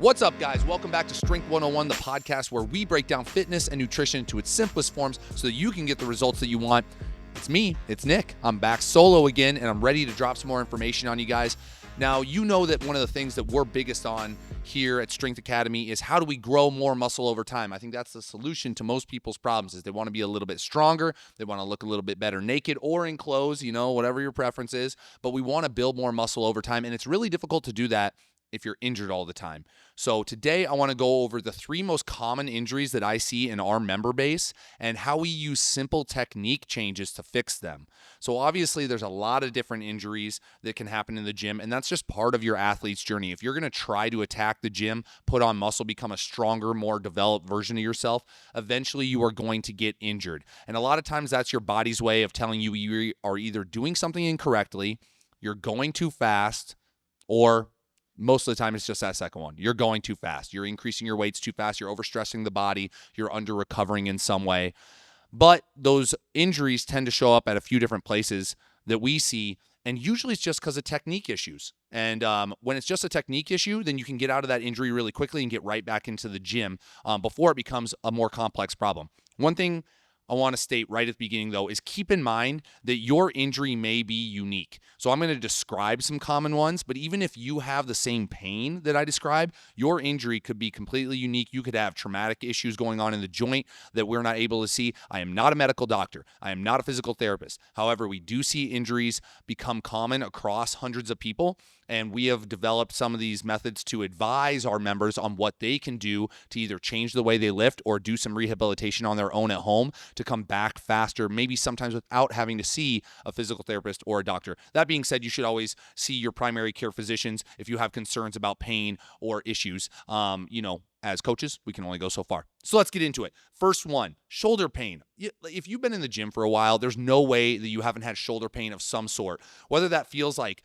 What's up, guys? Welcome back to Strength 101, the podcast where we break down fitness and nutrition into its simplest forms so that you can get the results that you want. It's me, it's Nick. I'm back solo again, and I'm ready to drop some more information on you guys. Now, you know that one of the things that we're biggest on here at Strength Academy is how do we grow more muscle over time? I think that's the solution to most people's problems is they want to be a little bit stronger, they want to look a little bit better naked or in clothes, whatever your preference is, but we want to build more muscle over time, and it's really difficult to do that if you're injured all the time. So today I want to go over the 3 most common injuries that I see in our member base and how we use simple technique changes to fix them. So obviously there's a lot of different injuries that can happen in the gym, and that's just part of your athlete's journey. If you're going to try to attack the gym, put on muscle, become a stronger, more developed version of yourself, eventually you are going to get injured. And a lot of times that's your body's way of telling you you are either doing something incorrectly, you're going too fast, or most of the time, it's just that second one. You're going too fast. You're increasing your weights too fast. You're overstressing the body. You're under-recovering in some way. But those injuries tend to show up at a few different places that we see, and usually it's just because of technique issues. And when it's just a technique issue, then you can get out of that injury really quickly and get right back into the gym before it becomes a more complex problem. One thing I want to state right at the beginning, though, is keep in mind that your injury may be unique. So I'm going to describe some common ones, but even if you have the same pain that I described, your injury could be completely unique. You could have traumatic issues going on in the joint that we're not able to see. I am not a medical doctor. I am not a physical therapist. However, we do see injuries become common across hundreds of people, and we have developed some of these methods to advise our members on what they can do to either change the way they lift or do some rehabilitation on their own at home to come back faster, maybe sometimes without having to see a physical therapist or a doctor. That being said, you should always see your primary care physicians if you have concerns about pain or issues. As coaches, we can only go so far. So let's get into it. First one, shoulder pain. If you've been in the gym for a while, there's no way that you haven't had shoulder pain of some sort, whether that feels like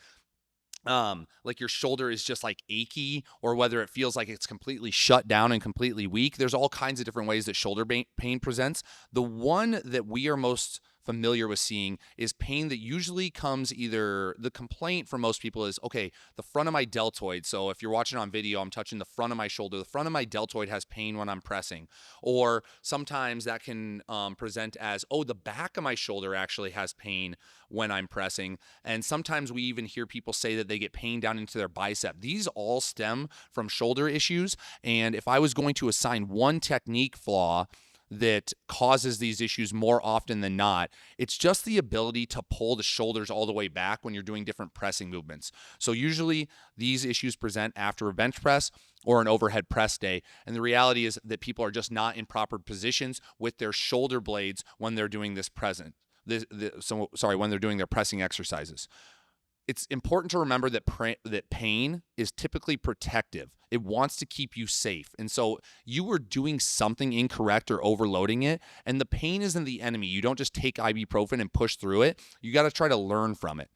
your shoulder is just like achy, or whether it feels like it's completely shut down and completely weak. There's all kinds of different ways that shoulder pain presents. The one that we are most familiar with seeing is pain that usually comes either, the complaint for most people is, okay, the front of my deltoid. So if you're watching on video, I'm touching the front of my shoulder. The front of my deltoid has pain when I'm pressing. Or sometimes that can present as, the back of my shoulder actually has pain when I'm pressing. And sometimes we even hear people say that they get pain down into their bicep. These all stem from shoulder issues. And if I was going to assign one technique flaw that causes these issues more often than not, it's just the ability to pull the shoulders all the way back when you're doing different pressing movements. So usually these issues present after a bench press or an overhead press day. And the reality is that people are just not in proper positions with their shoulder blades when they're doing when they're doing their pressing exercises. It's important to remember that pain is typically protective. It wants to keep you safe. And so you were doing something incorrect or overloading it, and the pain isn't the enemy. You don't just take ibuprofen and push through it. You got to try to learn from it.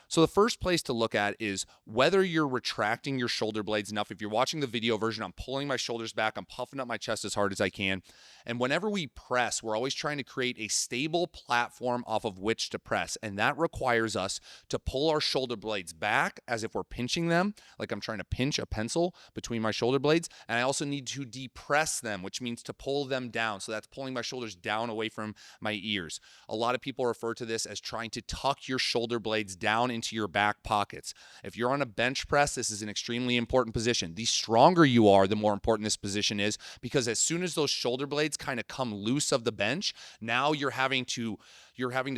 So the first place to look at is whether you're retracting your shoulder blades enough. If you're watching the video version, I'm pulling my shoulders back, I'm puffing up my chest as hard as I can. And whenever we press, we're always trying to create a stable platform off of which to press. And that requires us to pull our shoulder blades back as if we're pinching them, like I'm trying to pinch a pencil between my shoulder blades. And I also need to depress them, which means to pull them down. So that's pulling my shoulders down away from my ears. A lot of people refer to this as trying to tuck your shoulder blades down into your back pockets. If you're on a bench press, this is an extremely important position. The stronger you are, the more important this position is, because as soon as those shoulder blades kind of come loose of the bench, now you're having to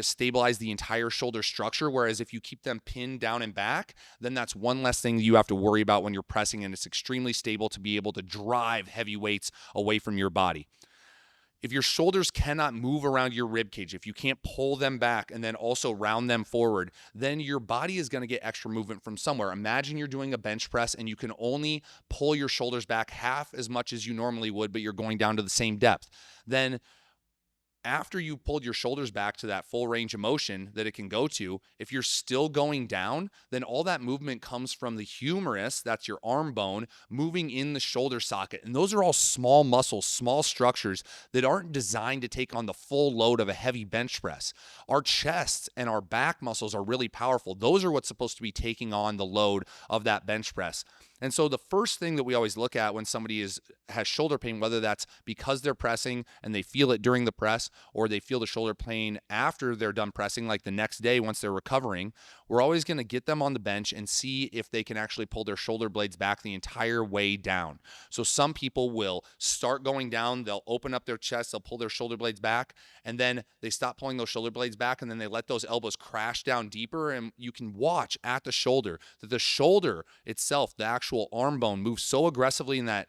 stabilize the entire shoulder structure. Whereas if you keep them pinned down and back, then that's one less thing that you have to worry about when you're pressing, and it's extremely stable to be able to drive heavy weights away from your body. If your shoulders cannot move around your rib cage, if you can't pull them back and then also round them forward, then your body is going to get extra movement from somewhere. Imagine you're doing a bench press and you can only pull your shoulders back half as much as you normally would, but you're going down to the same depth. Then After you pulled your shoulders back to that full range of motion that it can go to, if you're still going down, then all that movement comes from the humerus, that's your arm bone, moving in the shoulder socket. And those are all small muscles, small structures that aren't designed to take on the full load of a heavy bench press. Our chest and our back muscles are really powerful. Those are what's supposed to be taking on the load of that bench press. And so the first thing that we always look at when somebody has shoulder pain, whether that's because they're pressing and they feel it during the press, or they feel the shoulder pain after they're done pressing, like the next day once they're recovering, we're always going to get them on the bench and see if they can actually pull their shoulder blades back the entire way down. So some people will start going down, they'll open up their chest, they'll pull their shoulder blades back, and then they stop pulling those shoulder blades back, and then they let those elbows crash down deeper, and you can watch at the shoulder that the shoulder itself, the actual arm bone, moves so aggressively in that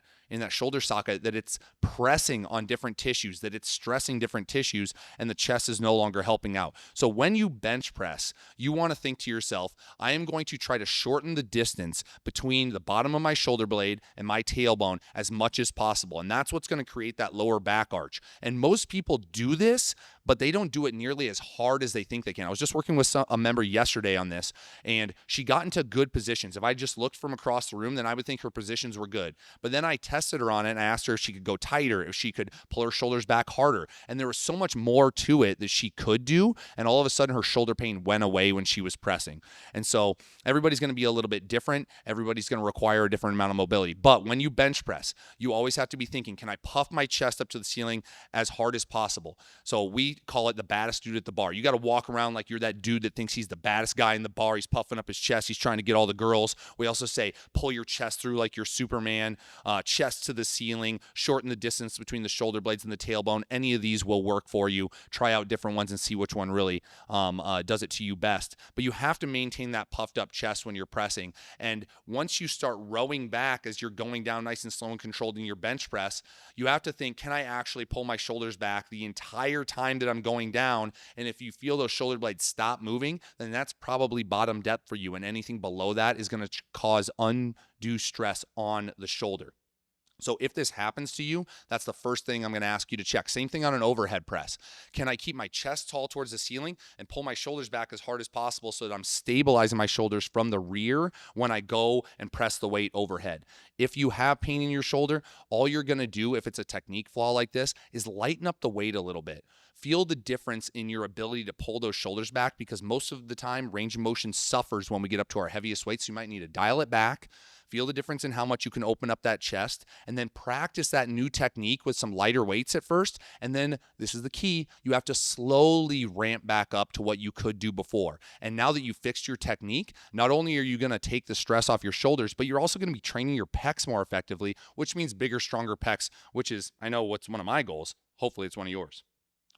shoulder socket that it's pressing on different tissues, that it's stressing different tissues, and the chest is no longer helping out. So when you bench press, you want to think to yourself, I am going to try to shorten the distance between the bottom of my shoulder blade and my tailbone as much as possible. And that's what's going to create that lower back arch. And most people do this, but they don't do it nearly as hard as they think they can. I was just working with a member yesterday on this, and she got into good positions. If I just looked from across the room, then I would think her positions were good. But then I tested her on it, and I asked her if she could go tighter, if she could pull her shoulders back harder. And there was so much more to it that she could do, and all of a sudden her shoulder pain went away when she was pressing. And so everybody's going to be a little bit different. Everybody's going to require a different amount of mobility. But when you bench press, you always have to be thinking, can I puff my chest up to the ceiling as hard as possible? So we call it the baddest dude at the bar. You got to walk around like you're that dude that thinks he's the baddest guy in the bar. He's puffing up his chest. He's trying to get all the girls. We also say pull your chest through like you're Superman, chest to the ceiling, shorten the distance between the shoulder blades and the tailbone. Any of these will work for you. Try out different ones and see which one really does it to you best. But you have to maintain that puffed up chest when you're pressing. And once you start rowing back as you're going down nice and slow and controlled in your bench press, you have to think, can I actually pull my shoulders back the entire time that I'm going down? And if you feel those shoulder blades stop moving, then that's probably bottom depth for you. And anything below that is going to cause undue stress on the shoulder. So if this happens to you, that's the first thing I'm going to ask you to check. Same thing on an overhead press. Can I keep my chest tall towards the ceiling and pull my shoulders back as hard as possible so that I'm stabilizing my shoulders from the rear when I go and press the weight overhead? If you have pain in your shoulder, all you're going to do, if it's a technique flaw like this, is lighten up the weight a little bit. Feel the difference in your ability to pull those shoulders back, because most of the time range of motion suffers when we get up to our heaviest weights. So you might need to dial it back. Feel the difference in how much you can open up that chest, and then practice that new technique with some lighter weights at first. And then this is the key. You have to slowly ramp back up to what you could do before. And now that you've fixed your technique, not only are you going to take the stress off your shoulders, but you're also going to be training your pecs more effectively, which means bigger, stronger pecs, which is, I know, what's one of my goals. Hopefully it's one of yours.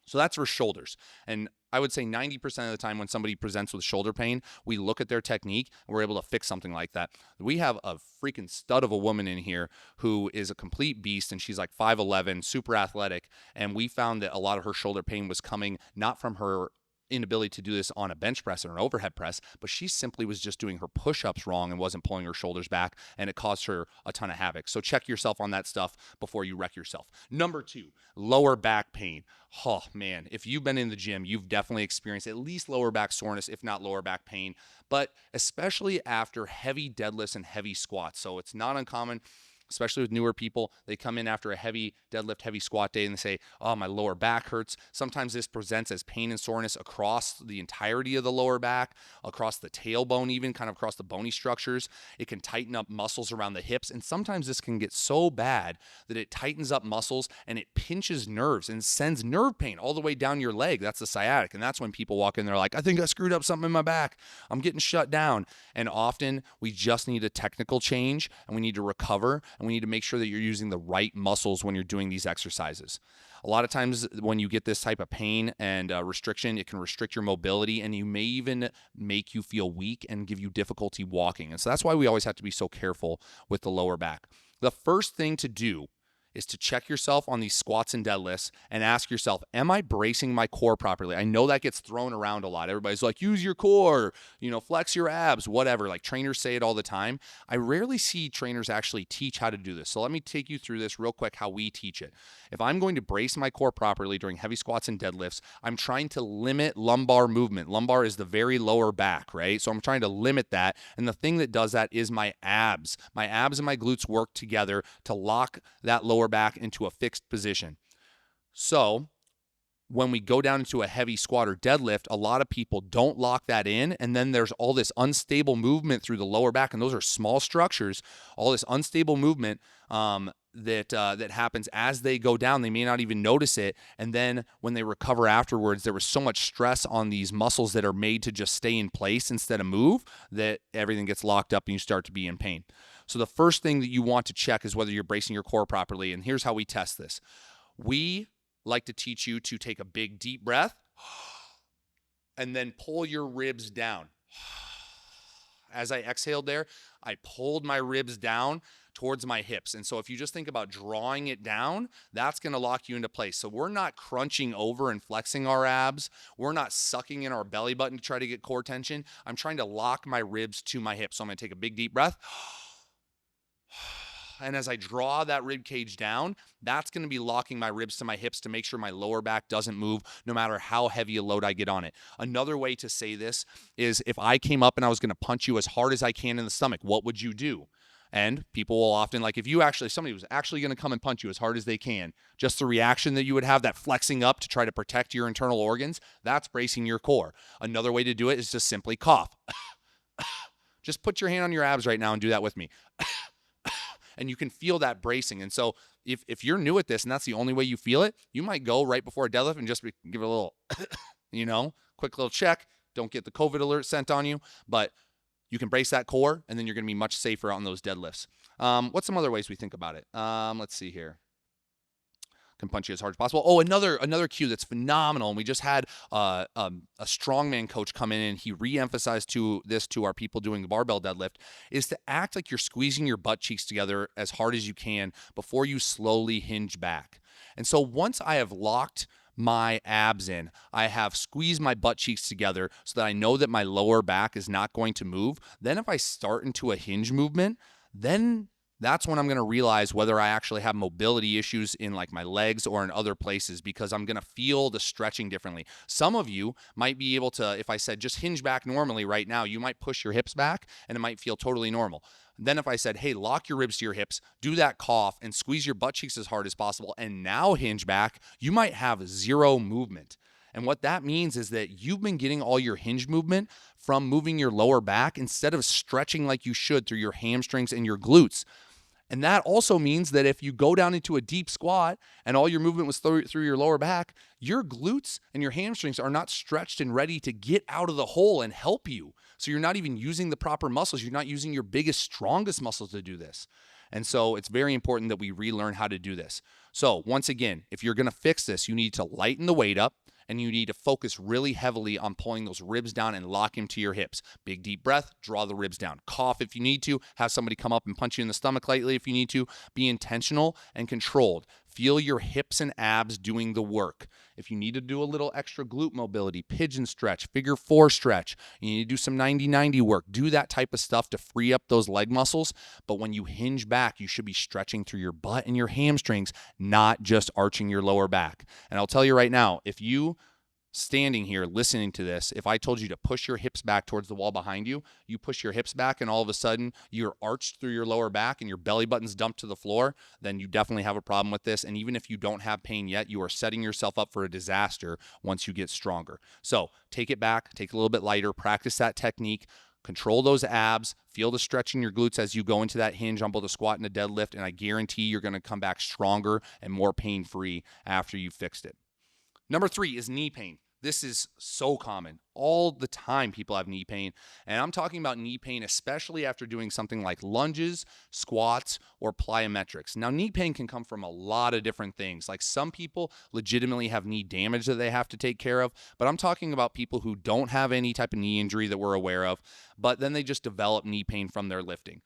So that's for shoulders. And I would say 90% of the time when somebody presents with shoulder pain, we look at their technique and we're able to fix something like that. We have a freaking stud of a woman in here who is a complete beast, and she's like 5'11", super athletic. And we found that a lot of her shoulder pain was coming not from her inability to do this on a bench press or an overhead press, but she simply was just doing her push-ups wrong and wasn't pulling her shoulders back, and it caused her a ton of havoc. So check yourself on that stuff before you wreck yourself. Number 2, lower back pain. Oh man, if you've been in the gym, you've definitely experienced at least lower back soreness, if not lower back pain, but especially after heavy deadlifts and heavy squats. So it's not uncommon, especially with newer people. They come in after a heavy deadlift, heavy squat day, and they say, oh, my lower back hurts. Sometimes this presents as pain and soreness across the entirety of the lower back, across the tailbone even, kind of across the bony structures. It can tighten up muscles around the hips, and sometimes this can get so bad that it tightens up muscles and it pinches nerves and sends nerve pain all the way down your leg. That's the sciatic, and that's when people walk in, they're like, I think I screwed up something in my back. I'm getting shut down. And often we just need a technical change, and we need to recover, and we need to make sure that you're using the right muscles when you're doing these exercises. A lot of times when you get this type of pain and restriction, it can restrict your mobility, and you may even make you feel weak and give you difficulty walking. And so that's why we always have to be so careful with the lower back. The first thing to do is to check yourself on these squats and deadlifts and ask yourself, am I bracing my core properly? I know that gets thrown around a lot. Everybody's like, use your core, flex your abs, whatever. Like trainers say it all the time. I rarely see trainers actually teach how to do this. So let me take you through this real quick, how we teach it. If I'm going to brace my core properly during heavy squats and deadlifts, I'm trying to limit lumbar movement. Lumbar is the very lower back, right? So I'm trying to limit that. And the thing that does that is my abs. My abs and my glutes work together to lock that lower back into a fixed position. So when we go down into a heavy squat or deadlift, a lot of people don't lock that in, and then there's all this unstable movement through the lower back, and those are small structures. All this unstable movement that happens as they go down. They may not even notice it, and then when they recover afterwards, there was so much stress on these muscles that are made to just stay in place instead of move that everything gets locked up and you start to be in pain. So the first thing that you want to check is whether you're bracing your core properly, and here's how we test this. We like to teach you to take a big deep breath and then pull your ribs down. As I exhaled there, I pulled my ribs down towards my hips. And so if you just think about drawing it down, that's going to lock you into place. So we're not crunching over and flexing our abs. We're not sucking in our belly button to try to get core tension. I'm trying to lock my ribs to my hips. So I'm going to take a big deep breath. And as I draw that rib cage down, that's going to be locking my ribs to my hips to make sure my lower back doesn't move no matter how heavy a load I get on it. Another way to say this is if I came up and I was going to punch you as hard as I can in the stomach, what would you do? And people will often, like if somebody was actually going to come and punch you as hard as they can, just the reaction that you would have, that flexing up to try to protect your internal organs, that's bracing your core. Another way to do it is just simply cough. Just put your hand on your abs right now and do that with me. And you can feel that bracing. And so if you're new at this and that's the only way you feel it, you might go right before a deadlift and just give it a little, quick little check. Don't get the COVID alert sent on you, but you can brace that core and then you're going to be much safer on those deadlifts. What's some other ways we think about it? Let's see here. Can punch you as hard as possible. Oh, another cue that's phenomenal. And we just had a strongman coach come in and he re-emphasized to our people doing the barbell deadlift is to act like you're squeezing your butt cheeks together as hard as you can before you slowly hinge back. And so once I have locked my abs in, I have squeezed my butt cheeks together so that I know that my lower back is not going to move. Then if I start into a hinge movement, then that's when I'm going to realize whether I actually have mobility issues in like my legs or in other places, because I'm going to feel the stretching differently. Some of you might be able to, if I said just hinge back normally right now, you might push your hips back and it might feel totally normal. Then if I said, hey, lock your ribs to your hips, do that cough and squeeze your butt cheeks as hard as possible and now hinge back, you might have zero movement. And what that means is that you've been getting all your hinge movement from moving your lower back instead of stretching like you should through your hamstrings and your glutes. And that also means that if you go down into a deep squat and all your movement was through your lower back, your glutes and your hamstrings are not stretched and ready to get out of the hole and help you. So you're not even using the proper muscles. You're not using your biggest, strongest muscles to do this. And so it's very important that we relearn how to do this. So once again, if you're going to fix this, you need to lighten the weight up. And you need to focus really heavily on pulling those ribs down and lock them to your hips. Big deep breath, draw the ribs down. Cough if you need to. Have somebody come up and punch you in the stomach lightly if you need to. Be intentional and controlled. Feel your hips and abs doing the work. If you need to do a little extra glute mobility, pigeon stretch, figure 4 stretch, you need to do some 90-90 work. Do that type of stuff to free up those leg muscles. But when you hinge back, you should be stretching through your butt and your hamstrings, not just arching your lower back. And I'll tell you right now, if you standing here listening to this, if I told you to push your hips back towards the wall behind you, you push your hips back and all of a sudden you're arched through your lower back and your belly button's dumped to the floor, then you definitely have a problem with this. And even if you don't have pain yet, you are setting yourself up for a disaster once you get stronger. So take it back, take it a little bit lighter, practice that technique, control those abs, feel the stretch in your glutes as you go into that hinge on both a squat and a deadlift, and I guarantee you're going to come back stronger and more pain-free after you've fixed it. Number 3 is knee pain. This is so common. all the time people have knee pain. And I'm talking about knee pain, especially after doing something like lunges, squats, or plyometrics. Now, knee pain can come from a lot of different things. Like some people legitimately have knee damage that they have to take care of, but I'm talking about people who don't have any type of knee injury that we're aware of, but then they just develop knee pain from their lifting.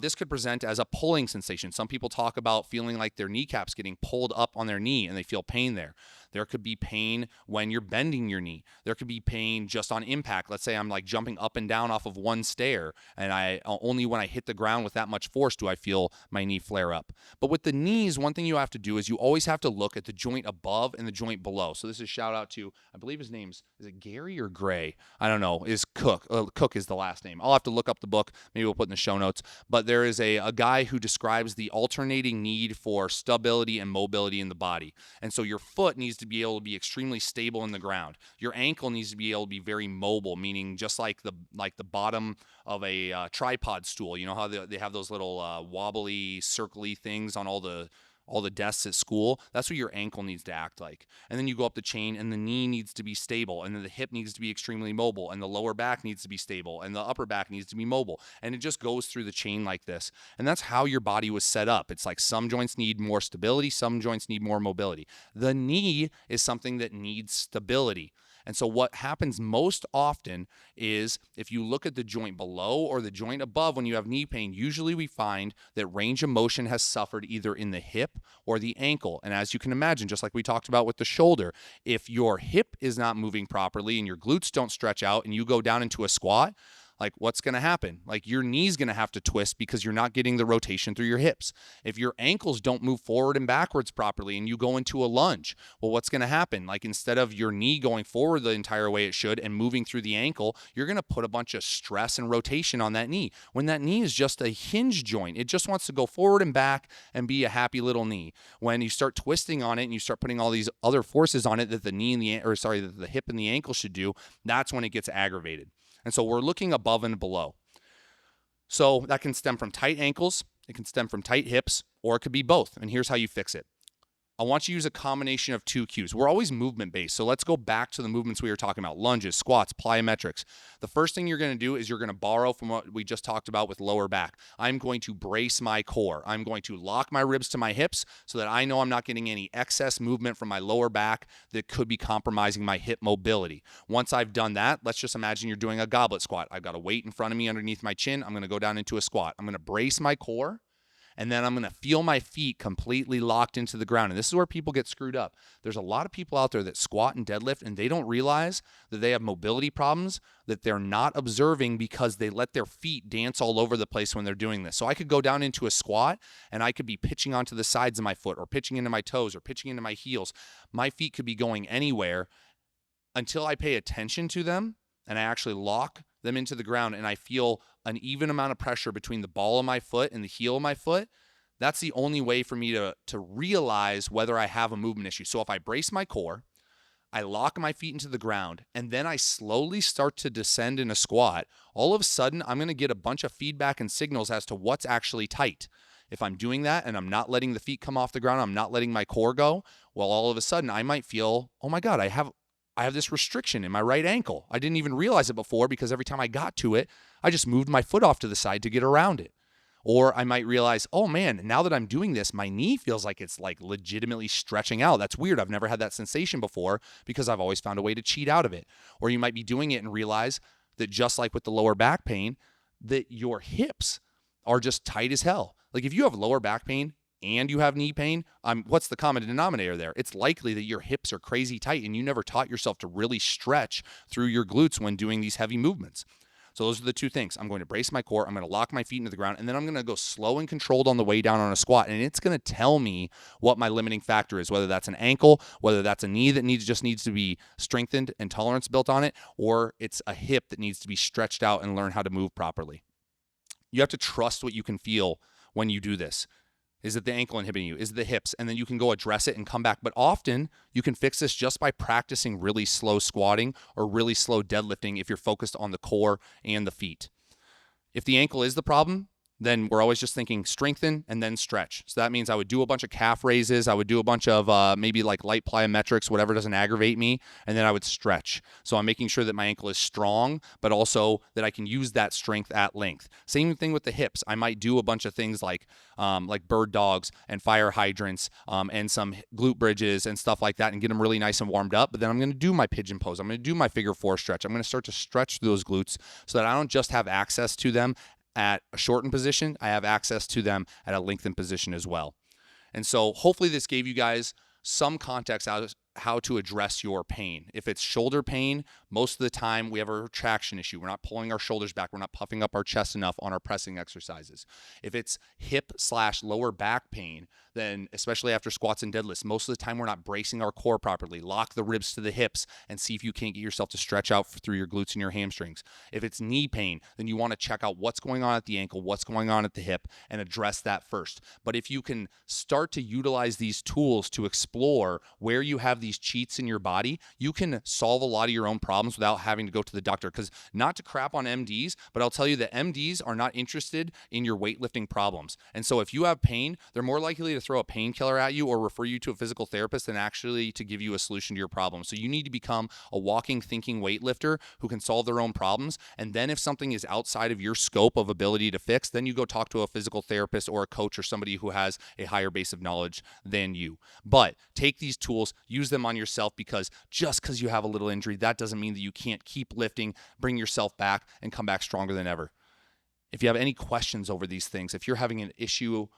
This could present as a pulling sensation. Some people talk about feeling like their kneecaps getting pulled up on their knee and they feel pain there. There could be pain when you're bending your knee. There could be pain just on impact. Let's say I'm like jumping up and down off of one stair, and I only when I hit the ground with that much force do I feel my knee flare up. But with the knees, one thing you have to do is you always have to look at the joint above and the joint below. So this is a shout out to, I believe his name's, is it Gary or Gray? I don't know, is Cook. Cook is the last name. I'll have to look up the book. Maybe we'll put in the show notes. But there is a guy who describes the alternating need for stability and mobility in the body. And so your foot needs to be able to be extremely stable in the ground. Your ankle needs to be able to be very mobile, meaning just like the bottom of a tripod stool. You know how they have those little wobbly, circly things on all the desks at school? That's what your ankle needs to act like. And then you go up the chain, and the knee needs to be stable, and then the hip needs to be extremely mobile, and the lower back needs to be stable, and the upper back needs to be mobile. And it just goes through the chain like this. And that's how your body was set up. It's like some joints need more stability, some joints need more mobility. The knee is something that needs stability. And so what happens most often is if you look at the joint below or the joint above when you have knee pain, usually we find that range of motion has suffered either in the hip or the ankle. And as you can imagine, just like we talked about with the shoulder, if your hip is not moving properly and your glutes don't stretch out and you go down into a squat, like what's going to happen? Like your knee's going to have to twist because you're not getting the rotation through your hips. If your ankles don't move forward and backwards properly and you go into a lunge, well, what's going to happen? Like instead of your knee going forward the entire way it should and moving through the ankle, you're going to put a bunch of stress and rotation on that knee. When that knee is just a hinge joint, it just wants to go forward and back and be a happy little knee. When you start twisting on it and you start putting all these other forces on it that that the hip and the ankle should do, that's when it gets aggravated. And so we're looking above and below. So that can stem from tight ankles, it can stem from tight hips, or it could be both. And here's how you fix it. I want you to use a combination of two cues. We're always movement-based, so let's go back to the movements we were talking about, lunges, squats, plyometrics. The first thing you're going to do is you're going to borrow from what we just talked about with lower back. I'm going to brace my core. I'm going to lock my ribs to my hips so that I know I'm not getting any excess movement from my lower back that could be compromising my hip mobility. Once I've done that, let's just imagine you're doing a goblet squat. I've got a weight in front of me underneath my chin. I'm going to go down into a squat. I'm going to brace my core. And then I'm going to feel my feet completely locked into the ground. And this is where people get screwed up. There's a lot of people out there that squat and deadlift, and they don't realize that they have mobility problems that they're not observing because they let their feet dance all over the place when they're doing this. So I could go down into a squat, and I could be pitching onto the sides of my foot or pitching into my toes or pitching into my heels. My feet could be going anywhere until I pay attention to them and I actually lock them into the ground and I feel an even amount of pressure between the ball of my foot and the heel of my foot. That's the only way for me to realize whether I have a movement issue. So if I brace my core, I lock my feet into the ground, and then I slowly start to descend in a squat, all of a sudden I'm going to get a bunch of feedback and signals as to what's actually tight. If I'm doing that and I'm not letting the feet come off the ground, I'm not letting my core go, well, all of a sudden I might feel, oh my God, I have this restriction in my right ankle. I didn't even realize it before because every time I got to it, I just moved my foot off to the side to get around it. Or I might realize, oh man, now that I'm doing this, my knee feels like it's like legitimately stretching out. That's weird. I've never had that sensation before because I've always found a way to cheat out of it. Or you might be doing it and realize that just like with the lower back pain, that your hips are just tight as hell. Like if you have lower back pain and you have knee pain, what's the common denominator there? It's likely that your hips are crazy tight and you never taught yourself to really stretch through your glutes when doing these heavy movements. So those are the two things. I'm going to brace my core, I'm going to lock my feet into the ground, and then I'm going to go slow and controlled on the way down on a squat, and it's going to tell me what my limiting factor is, whether that's an ankle, whether that's a knee that just needs to be strengthened and tolerance built on it, or it's a hip that needs to be stretched out and learn how to move properly. You have to trust what you can feel when you do this. Is it the ankle inhibiting you? Is it the hips? And then you can go address it and come back. But often you can fix this just by practicing really slow squatting or really slow deadlifting if you're focused on the core and the feet. If the ankle is the problem, then we're always just thinking strengthen and then stretch. So that means I would do a bunch of calf raises. I would do a bunch of maybe like light plyometrics, whatever doesn't aggravate me. And then I would stretch. So I'm making sure that my ankle is strong, but also that I can use that strength at length. Same thing with the hips. I might do a bunch of things like bird dogs and fire hydrants and some glute bridges and stuff like that and get them really nice and warmed up. But then I'm going to do my pigeon pose. I'm going to do my figure 4 stretch. I'm going to start to stretch those glutes so that I don't just have access to them at a shortened position, I have access to them at a lengthened position as well. And so hopefully this gave you guys some context as how to address your pain. If it's shoulder pain, most of the time we have a retraction issue. We're not pulling our shoulders back. We're not puffing up our chest enough on our pressing exercises. If it's hip/lower back pain, then especially after squats and deadlifts, most of the time we're not bracing our core properly. Lock the ribs to the hips and see if you can't get yourself to stretch out through your glutes and your hamstrings. If it's knee pain, then you want to check out what's going on at the ankle, what's going on at the hip, and address that first. But if you can start to utilize these tools to explore where you have these cheats in your body, you can solve a lot of your own problems without having to go to the doctor. Because not to crap on MDs, but I'll tell you that MDs are not interested in your weightlifting problems. And so if you have pain, they're more likely to throw a painkiller at you or refer you to a physical therapist than actually to give you a solution to your problem. So you need to become a walking, thinking weightlifter who can solve their own problems. And then if something is outside of your scope of ability to fix, then you go talk to a physical therapist or a coach or somebody who has a higher base of knowledge than you. But take these tools, use them on yourself, because just because you have a little injury, that doesn't mean that you can't keep lifting, bring yourself back, and come back stronger than ever. If you have any questions over these things, if you're having an issue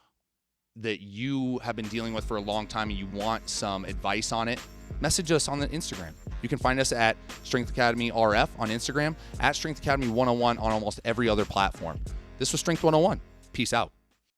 that you have been dealing with for a long time and you want some advice on it, message us on the Instagram. You can find us at Strength Academy RF on Instagram, at Strength Academy 101 on almost every other platform. This was Strength 101. Peace out.